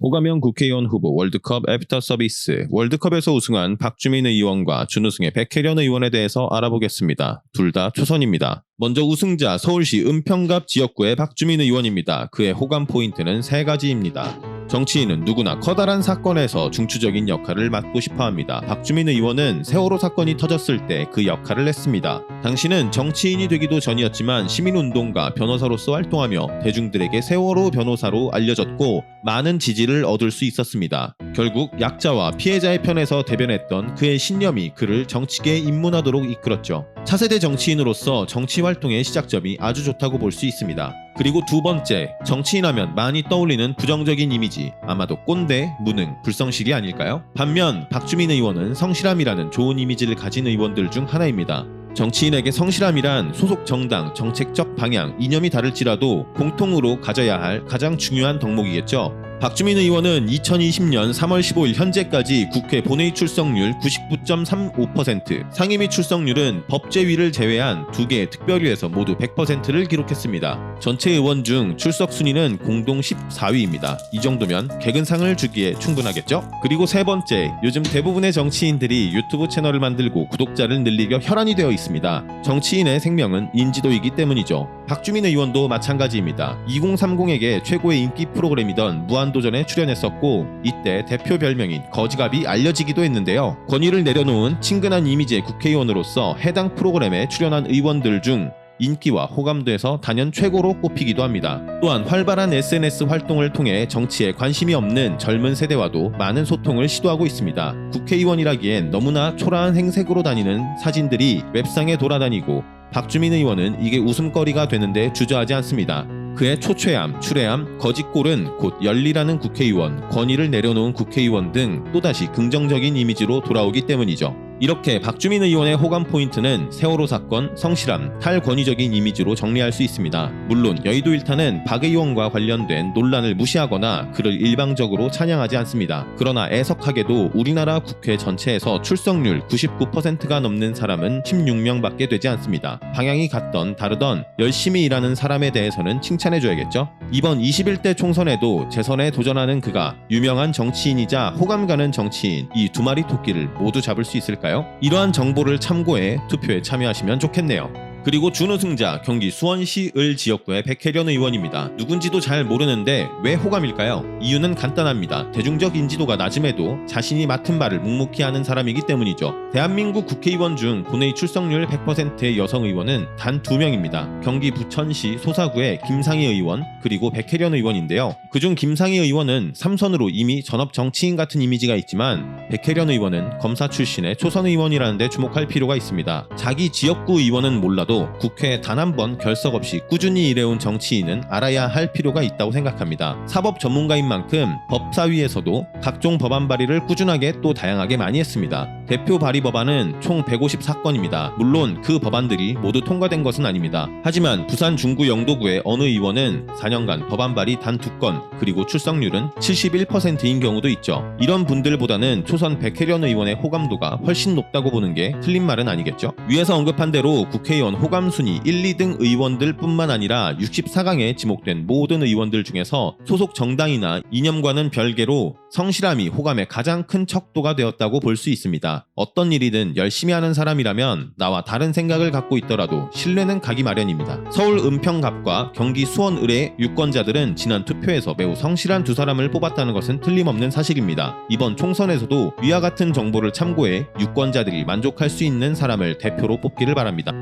호감형 국회의원 후보 월드컵 애프터 서비스. 월드컵에서 우승한 박주민 의원과 준우승의 백혜련 의원에 대해서 알아보겠습니다. 둘 다 초선입니다. 먼저 우승자 서울시 은평갑 지역구의 박주민 의원입니다. 그의 호감 포인트는 3가지입니다. 정치인은 누구나 커다란 사건에서 중추적인 역할을 맡고 싶어합니다. 박주민 의원은 세월호 사건이 터졌을 때 그 역할을 했습니다. 당시는 정치인이 되기도 전이었지만 시민운동가, 변호사로서 활동하며 대중들에게 세월호 변호사로 알려졌고 많은 지지를 얻을 수 있었습니다. 결국 약자와 피해자의 편에서 대변했던 그의 신념이 그를 정치계에 입문하도록 이끌었죠. 차세대 정치인으로서 정치 활동의 시작점이 아주 좋다고 볼 수 있습니다. 그리고 두 번째, 정치인하면 많이 떠올리는 부정적인 이미지, 아마도 꼰대, 무능, 불성실이 아닐까요? 반면 박주민 의원은 성실함이라는 좋은 이미지를 가진 의원들 중 하나입니다. 정치인에게 성실함이란 소속 정당, 정책적 방향, 이념이 다를지라도 공통으로 가져야 할 가장 중요한 덕목이겠죠. 박주민 의원은 2020년 3월 15일 현재까지 국회 본회의 출석률 99.35%, 상임위 출석률은 법제위를 제외한 2개의 특별위에서 모두 100%를 기록했습니다. 전체 의원 중 출석 순위는 공동 14위입니다. 이 정도면 개근상을 주기에 충분하겠죠? 그리고 세 번째, 요즘 대부분의 정치인들이 유튜브 채널을 만들고 구독자를 늘리려 혈안이 되어 있습니다. 정치인의 생명은 인지도이기 때문이죠. 박주민 의원도 마찬가지입니다. 2030에게 최고의 인기 프로그램이던 무한도전에 출연했었고 이때 대표 별명인 거지갑이 알려지기도 했는데요. 권위를 내려놓은 친근한 이미지의 국회의원으로서 해당 프로그램에 출연한 의원들 중 인기와 호감도에서 단연 최고로 꼽히기도 합니다. 또한 활발한 SNS 활동을 통해 정치에 관심이 없는 젊은 세대와도 많은 소통을 시도하고 있습니다. 국회의원이라기엔 너무나 초라한 행색으로 다니는 사진들이 웹상에 돌아다니고 박주민 의원은 이게 웃음거리가 되는데 주저하지 않습니다. 그의 초췌함, 추레함, 거짓골은 곧 열리라는 국회의원, 권위를 내려놓은 국회의원 등 또다시 긍정적인 이미지로 돌아오기 때문이죠. 이렇게 박주민 의원의 호감 포인트는 세월호 사건, 성실함, 탈권위적인 이미지로 정리할 수 있습니다. 물론 여의도 일타는 박 의원과 관련된 논란을 무시하거나 그를 일방적으로 찬양하지 않습니다. 그러나 애석하게도 우리나라 국회 전체에서 출석률 99%가 넘는 사람은 16명밖에 되지 않습니다. 방향이 같던 다르던 열심히 일하는 사람에 대해서는 칭찬해줘야겠죠? 이번 21대 총선에도 재선에 도전하는 그가 유명한 정치인이자 호감 가는 정치인, 이 두 마리 토끼를 모두 잡을 수 있을까요? 이러한 정보를 참고해 투표에 참여하시면 좋겠네요. 그리고 준우승자 경기 수원시 을 지역구의 백혜련 의원입니다. 누군지도 잘 모르는데 왜 호감일까요? 이유는 간단합니다. 대중적 인지도가 낮음에도 자신이 맡은 바를 묵묵히 하는 사람이기 때문이죠. 대한민국 국회의원 중 본회의 출석률 100%의 여성 의원은 단 2명입니다. 경기 부천시 소사구의 김상희 의원 그리고 백혜련 의원인데요. 그중 김상희 의원은 3선으로 이미 전업 정치인 같은 이미지가 있지만 백혜련 의원은 검사 출신의 초선 의원이라는 데 주목할 필요가 있습니다. 자기 지역구 의원은 몰라도 국회에 단 한 번 결석 없이 꾸준히 일해온 정치인은 알아야 할 필요가 있다고 생각합니다. 사법 전문가인 만큼 법사위에서도 각종 법안 발의를 꾸준하게 또 다양하게 많이 했습니다. 대표 발의 법안은 총 154건입니다. 물론 그 법안들이 모두 통과된 것은 아닙니다. 하지만 부산 중구 영도구의 어느 의원은 4년간 법안 발의 단 2건, 그리고 출석률은 71%인 경우도 있죠. 이런 분들보다는 초선 백혜련 의원의 호감도가 훨씬 높다고 보는 게 틀린 말은 아니겠죠. 위에서 언급한 대로 국회의원 호감 순위 1, 2등 의원들 뿐만 아니라 64강에 지목된 모든 의원들 중에서 소속 정당이나 이념과는 별개로 성실함이 호감의 가장 큰 척도가 되었다고 볼 수 있습니다. 어떤 일이든 열심히 하는 사람이라면 나와 다른 생각을 갖고 있더라도 신뢰는 가기 마련입니다. 서울 은평갑과 경기 수원을의 유권자들은 지난 투표에서 매우 성실한 두 사람을 뽑았다는 것은 틀림없는 사실입니다. 이번 총선에서도 위와 같은 정보를 참고해 유권자들이 만족할 수 있는 사람을 대표로 뽑기를 바랍니다.